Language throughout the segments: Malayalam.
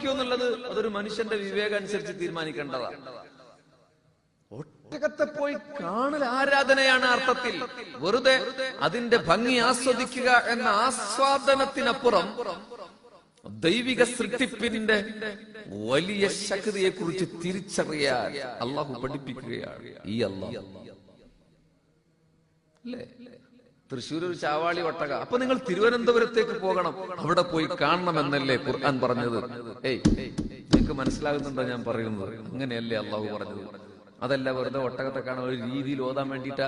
സംഭവിക്കുമെന്നുള്ളത് അതൊരു മനുഷ്യന്റെ വിവേകം അനുസരിച്ച് തീരുമാനിക്കേണ്ടതാണ്. ഒട്ടകത്തെ പോയി കാണൽ ആരാധനയാണ് അർത്ഥത്തിൽ. വെറുതെ അതിന്റെ ഭംഗി ആസ്വദിക്കുക എന്ന ആസ്വാദനത്തിനപ്പുറം ദൈവിക സൃഷ്ടിപ്പിന്റെ വലിയ ശക്തിയെ കുറിച്ച് തിരിച്ചറിയാൻ അള്ളാഹു പഠിപ്പിക്കുകയാണ് ഈ അള്ളാഹു. അല്ലേ? തൃശ്ശൂർ ഒരു ചാവാളി ഒട്ടക. അപ്പൊ നിങ്ങൾ തിരുവനന്തപുരത്തേക്ക് പോകണം, അവിടെ പോയി കാണണമെന്നല്ലേ ഖുർആൻ പറഞ്ഞത്? നിങ്ങൾക്ക് മനസ്സിലാകുന്നുണ്ടോ ഞാൻ പറയുന്നത്? അങ്ങനെയല്ലേ അള്ളാഹു പറഞ്ഞത്? അതല്ല വെറുതെ ഒട്ടകത്തെ കാണാൻ ഒരു രീതിയിൽ ഓതാൻ വേണ്ടിട്ടാ.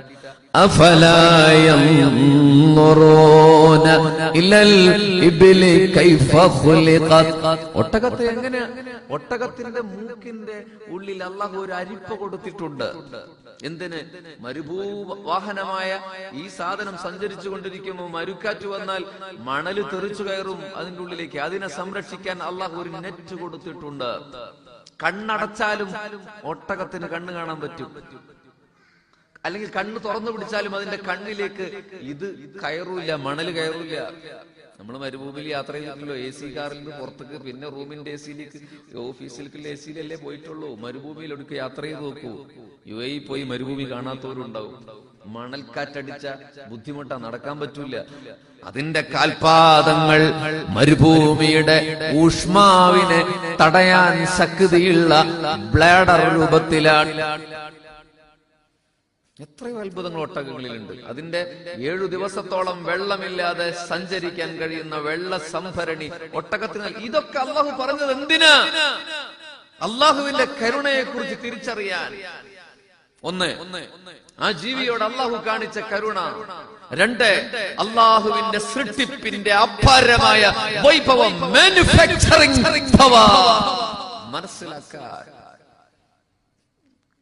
ഒട്ടകത്തെ എങ്ങനെയാ? ഒട്ടകത്തിന്റെ മൂക്കിന്റെ ഉള്ളിൽ അള്ളാഹു ഒരു അരിപ്പ കൊടുത്തിട്ടുണ്ട്. എന്തിന്? മരുഭൂവാഹനമായ ഈ സാധനം സഞ്ചരിച്ചു കൊണ്ടിരിക്കുമ്പോൾ മരുക്കാറ്റ് വന്നാൽ മണല് തെറിച്ചു കയറും അതിന്റെ ഉള്ളിലേക്ക്. അതിനെ സംരക്ഷിക്കാൻ അള്ളാഹു ഒരു നെറ്റ് കൊടുത്തിട്ടുണ്ട്. കണ്ണടച്ചാലും ഒട്ടകത്തിന് കണ്ണ് കാണാൻ പറ്റും, അല്ലെങ്കിൽ കണ്ണ് തുറന്നു പിടിച്ചാലും അതിന്റെ കണ്ണിലേക്ക് ഇത് കയറൂല, മണല് കയറൂല. നമ്മൾ മരുഭൂമിയിൽ യാത്ര ചെയ്തിട്ടുള്ളൂ, AC കാറിൽ നിന്ന് പുറത്തേക്ക്, പിന്നെ റൂമിന്റെ AC-ലേക്ക്, ഓഫീസിലേക്കുള്ള AC-ലല്ലേ പോയിട്ടുള്ളൂ. മരുഭൂമിയിൽ ഒടുക്ക് യാത്ര ചെയ്ത് നോക്കൂ. UAE പോയി മരുഭൂമി കാണാത്തവരുണ്ടാവും. മണൽക്കാറ്റടിച്ച ബുദ്ധിമുട്ടാ, നടക്കാൻ പറ്റൂല. അതിന്റെ കാൽപാദങ്ങൾ മരുഭൂമിയുടെ ഊഷ്മാവിനെ തടയാൻ ശക്തിയുള്ള ബ്ലാഡർ രൂപത്തിലാണ്. എത്രയോ അത്ഭുതങ്ങൾ ഒട്ടകങ്ങളിലുണ്ട്. അതിന്റെ 7 ദിവസത്തോളം വെള്ളമില്ലാതെ സഞ്ചരിക്കാൻ കഴിയുന്ന വെള്ള സംഭരണി ഒട്ടകത്തിന്. ഇതൊക്കെ അള്ളാഹു പറഞ്ഞത് എന്തിനാ? അള്ളാഹുവിന്റെ കരുണയെ കുറിച്ച് തിരിച്ചറിയാൻ. ഒന്ന്, ആ ജീവിയോട് അള്ളാഹു കാണിച്ച കരുണ. 2, അള്ളാഹുവിന്റെ സൃഷ്ടിപ്പിന്റെ അപാരമായ വൈഭവം, മാനുഫാക്ചറിംഗ് പവർ മനസ്സിലാക്കാൻ.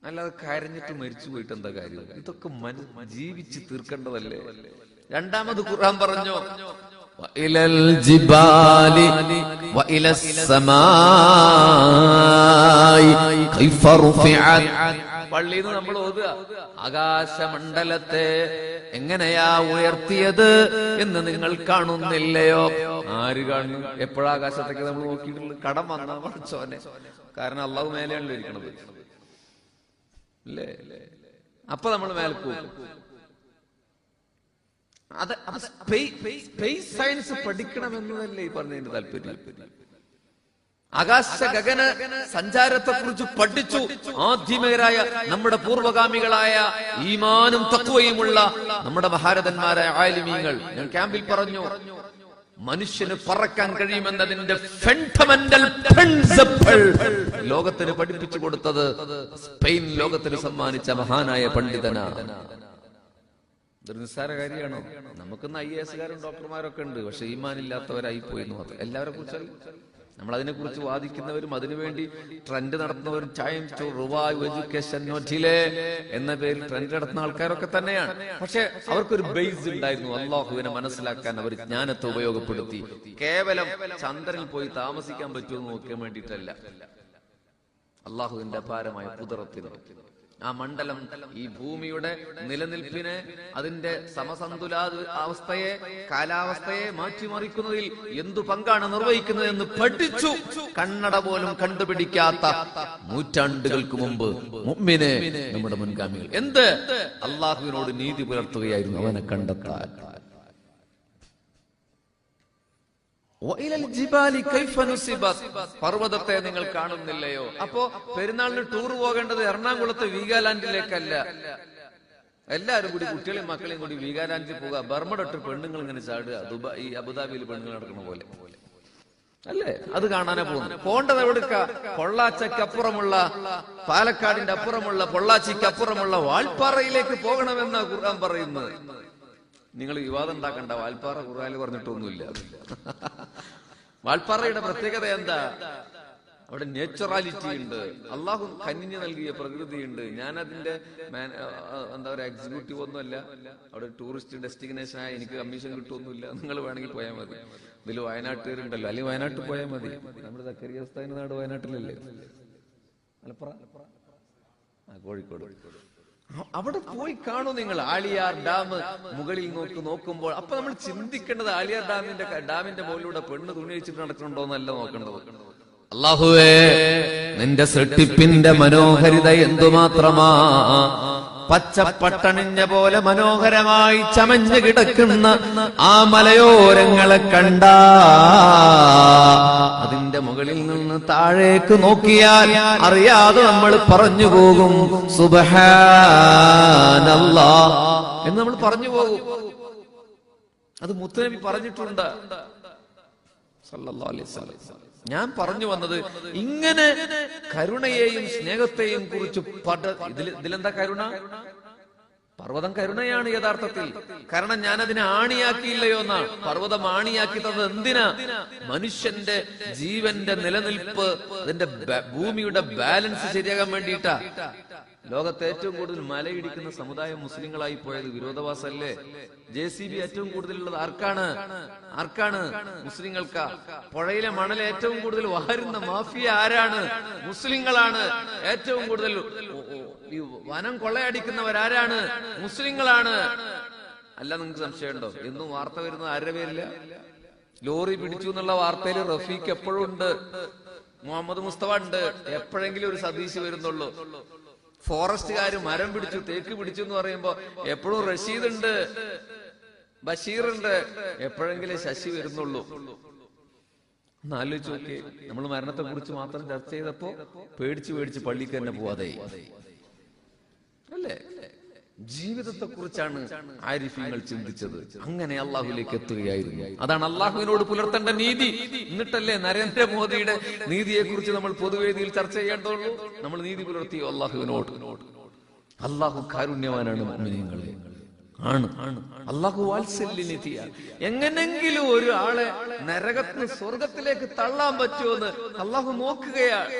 അല്ലാതെ കരഞ്ഞിട്ട് മരിച്ചു പോയിട്ട് എന്താ കാര്യം? ഇതൊക്കെ ജീവിച്ച് തീർക്കേണ്ടതല്ലേ? രണ്ടാമത് ഖുർആൻ പറഞ്ഞു, വഇലൽ ജിബാലി വഇലസ് സമായി കൈഫ റുഫിഅത്. പള്ളിയിൽ നിന്ന് നമ്മൾ ഓതുക, ആകാശമണ്ഡലത്തെ എങ്ങനെയാ ഉയർത്തിയത് എന്ന് നിങ്ങൾ കാണുന്നില്ലയോ? ആര് കാണുന്നു? എപ്പോഴാ ആകാശത്തേക്ക് നമ്മൾ നോക്കിയിട്ടുള്ളത്? കടം വന്നാ പഠിച്ചോനെ. കാരണം അള്ളാഹു മേലെയാണല്ലോ ഇരിക്കണത്, അല്ലേ? അപ്പൊ നമ്മൾ മേലെ പോകും. അത് സ്പേസ് സയൻസ് പഠിക്കണമെന്നതല്ലേ ഈ പറഞ്ഞതിന്റെ താല്പര്യം? ആകാശ ഗഗന സഞ്ചാരത്തെ കുറിച്ച് പഠിച്ചു ആദ്യമേരായ നമ്മുടെ പൂർവഗാമികളായ ഈമാനും തഖ്വയുമുള്ള നമ്മുടെ മഹാരഥന്മാരായ ആലിമീങ്ങൾ. ഞാൻ ക്യാമ്പിൽ പറഞ്ഞു, മനുഷ്യന് പറക്കാൻ കഴിയുമെന്നതിന്റെ ഫണ്ടമെന്റൽ പ്രിൻസിപ്പിൾ ലോകത്തിന് പഠിപ്പിച്ചു കൊടുത്തത് സ്പെയിൻ ലോകത്തിന് സമ്മാനിച്ച മഹാനായ പണ്ഡിതനാണ്. ഇതൊരു നിസ്സാര കാര്യമാണോ? നമുക്കിന്ന് IAS കാരും ഡോക്ടർമാരൊക്കെ ഉണ്ട്, പക്ഷെ ഈമാനില്ലാത്തവരായി പോയി എന്ന് മാത്രം. എല്ലാവരെ കുറിച്ചും നമ്മൾ അതിനെ കുറിച്ച് വാദിക്കുന്നവരും അതിനുവേണ്ടി ട്രെൻഡ് നടത്തുന്നവരും ടൈം ടു റിവൈവ് എഡ്യൂക്കേഷൻ നോട്ടിലെ എന്ന പേരിൽ ട്രെൻഡ് നടത്തുന്ന ആൾക്കാരൊക്കെ തന്നെയാണ്. പക്ഷെ അവർക്കൊരു ബേസ് ഉണ്ടായിരുന്നു. അള്ളാഹുവിനെ മനസ്സിലാക്കാൻ അവർ ജ്ഞാനത്തെ ഉപയോഗപ്പെടുത്തി. കേവലം ചന്ദ്രനിൽ പോയി താമസിക്കാൻ പറ്റുമെന്ന് നോക്കാൻ വേണ്ടിയിട്ടല്ല, അള്ളാഹുവിന്റെ അപാരമായ കുദറത്തിന്. ആ മണ്ഡലം ഈ ഭൂമിയുടെ നിലനിൽപ്പിനെ, അതിന്റെ സമസന്തുലിതാവസ്ഥയെ, കാലാവസ്ഥയെ മാറ്റിമറിക്കുന്നതിൽ എന്തു പങ്കാണ് നിർവഹിക്കുന്നത് എന്ന് പഠിച്ചു. കണ്ണട പോലും കണ്ടുപിടിക്കാത്ത നൂറ്റാണ്ടുകൾക്ക് മുമ്പ് മുഅ്മിനെ നമ്മുടെ മുൻഗാമികൾ എന്ത്? അള്ളാഹുവിനോട് നീതി പുലർത്തുകയായിരുന്നു അവനെ കണ്ടെത്താൻ. പർവ്വതത്തെ നിങ്ങൾ കാണുന്നില്ലയോ? അപ്പോ പെരുന്നാളിന് ടൂർ പോകേണ്ടത് എറണാകുളത്ത് വീഗാലാൻഡിലേക്കല്ല. എല്ലാവരും കൂടി കുട്ടികളെയും മക്കളെയും കൂടി വീഗാലാൻഡിൽ പോകുക. ബർമഡൊട്ട് പെണ്ണുങ്ങൾ ഇങ്ങനെ ചാടുക, ദുബായ്, അബുദാബിയിൽ പെണ്ണുങ്ങൾ നടക്കുന്ന പോലെ അല്ലേ? അത് കാണാനാ പോകുന്നത്. പോണ്ടത് എവിടുക്ക? പൊള്ളാച്ചിക്കപ്പുറമുള്ള, പാലക്കാടിന്റെ അപ്പുറമുള്ള, പൊള്ളാച്ചിക്ക് അപ്പുറമുള്ള വാൾപ്പാറയിലേക്ക് പോകണമെന്ന ഖുർആൻ പറയുന്നത്. നിങ്ങൾ വിവാദം ഉണ്ടാക്കണ്ട, വാൽപ്പാറ ഖുർആനിൽ പറഞ്ഞിട്ടൊന്നുമില്ല. വാൽപ്പാറയുടെ പ്രത്യേകത എന്താ? അവിടെ നേച്ചുറാലിറ്റി ഉണ്ട്, അള്ളാഹു കനിഞ്ഞു നൽകിയ പ്രകൃതിയുണ്ട്. ഞാൻ അതിന്റെ എന്താ പറയുക, എക്സിക്യൂട്ടീവ് ഒന്നുമല്ല. അവിടെ ടൂറിസ്റ്റ് ഡെസ്റ്റിനേഷനായ എനിക്ക് കമ്മീഷൻ കിട്ടുമൊന്നുമില്ല. നിങ്ങൾ വേണമെങ്കിൽ പോയാൽ മതി. ഇതിൽ വയനാട്ടുകാരുണ്ടല്ലോ, അല്ലെങ്കിൽ വയനാട്ടിൽ പോയാൽ മതി. നമ്മുടെ സക്കരിയ ഉസ്താദിന്റെ നാട് വയനാട്ടിലല്ലേ? മലപ്പുറം, കോഴിക്കോട്. അവിടെ പോയി കാണൂ നിങ്ങൾ. ആളിയാർ ഡാം മുകളിൽ നോക്കുമ്പോൾ അപ്പൊ നമ്മൾ ചിന്തിക്കേണ്ടത് ആളിയാർ ഡാമിന്റെ മുകളിലൂടെ പെണ്ണ് തുണി വെച്ചിട്ട് നടക്കുന്നുണ്ടോന്നല്ല നോക്കേണ്ടത്. അല്ലാഹുവേ, നിന്റെ സൃഷ്ടിപ്പിന്റെ മനോഹരിത എന്തുമാത്രമാ! പച്ചപ്പട്ടണിഞ്ഞ പോലെ മനോഹരമായി ചമഞ്ഞു കിടക്കുന്ന ആ മലയോരങ്ങളെ കണ്ട അതിന്റെ മുകളിൽ നിന്ന് താഴേക്ക് നോക്കിയാൽ അറിയാതെ നമ്മൾ പറഞ്ഞു പോകും സുബ്ഹാനല്ലാഹ് എന്ന് നമ്മൾ പറഞ്ഞു പോകും. അത് മുത്തുനബി പറഞ്ഞിട്ടുണ്ട് സല്ലല്ലാഹു അലൈഹി വസല്ലം. ഞാൻ പറഞ്ഞു വന്നത് ഇങ്ങനെ കരുണയെയും സ്നേഹത്തെയും കുറിച്ച് ഇതിലെന്താ കരുണ? പർവ്വതം കരുണയാണ് യഥാർത്ഥത്തിൽ. കാരണം ഞാൻ അതിനെ ആണിയാക്കിയില്ലയോ എന്നാ. പർവ്വതം ആണിയാക്കി തന്നത് എന്തിനാ? മനുഷ്യന്റെ ജീവന്റെ നിലനിൽപ്പ്, അതിന്റെ ഭൂമിയുടെ ബാലൻസ് ശരിയാകാൻ വേണ്ടിയിട്ടാ. ലോകത്തെ ഏറ്റവും കൂടുതൽ മലയിടിക്കുന്ന സമുദായം മുസ്ലിങ്ങളായി പോയത് വിരോധാഭാസല്ലേ? JCB ഏറ്റവും കൂടുതലുള്ളത് ആർക്കാണ്? മുസ്ലിങ്ങൾക്കാ. പുഴയിലെ മണൽ ഏറ്റവും കൂടുതൽ വാരുന്ന മാഫിയ ആരാണ്? മുസ്ലിങ്ങളാണ്. ഏറ്റവും കൂടുതൽ വനം കൊള്ളയടിക്കുന്നവരാരാണ്? മുസ്ലിങ്ങളാണ്. അല്ല, നിങ്ങൾക്ക് സംശയമുണ്ടോ? എന്നും വാർത്ത വരുന്നത് ആരുടെ പേരില്ല? ലോറി പിടിച്ചു എന്നുള്ള വാർത്തയിൽ റഫീഖ് എപ്പോഴും ഉണ്ട്, മുഹമ്മദ് മുസ്തഫ ഉണ്ട്, എപ്പോഴെങ്കിലും ഒരു സതീശ് വരുന്നുള്ളൂ. ഫോറസ്റ്റുകാര് മരം പിടിച്ചു, തേക്ക് പിടിച്ചു എന്ന് പറയുമ്പോ എപ്പോഴും റഷീദ് ഉണ്ട്, ബഷീർ ഉണ്ട്, എപ്പോഴെങ്കിലും ശശി വരുന്നുള്ളൂ. ആലോചിച്ച് നോക്കി, നമ്മൾ മരണത്തെ കുറിച്ച് മാത്രം ചർച്ച ചെയ്തപ്പോ പേടിച്ച് പള്ളിക്ക് തന്നെ പോവാതെ അല്ലേ? ജീവിതത്തെ കുറിച്ചാണ് ആരിഫീങ്ങൾ ചിന്തിച്ചത്. അങ്ങനെ അള്ളാഹുലേക്ക് എത്തുകയായിരുന്നു. അതാണ് അള്ളാഹുവിനോട് പുലർത്തേണ്ട നീതി. എന്നിട്ടല്ലേ നരേന്ദ്രമോദിയുടെ നീതിയെ കുറിച്ച് നമ്മൾ പൊതുവേദിയിൽ ചർച്ച ചെയ്യേണ്ടതുള്ളൂ. നമ്മൾ നീതി പുലർത്തിയോ അള്ളാഹുവിനോട്? അള്ളാഹു കാരുണ്യവാനാണ് മുഅ്മിനീങ്ങളെ, ആണ്. അള്ളാഹു വാത്സല്യനിധിയാണ്. എങ്ങനെങ്കിലും ഒരു ആളെ നരകത്തിന് സ്വർഗത്തിലേക്ക് തള്ളാൻ പറ്റുമെന്ന് അള്ളാഹു നോക്കുകയാണ്.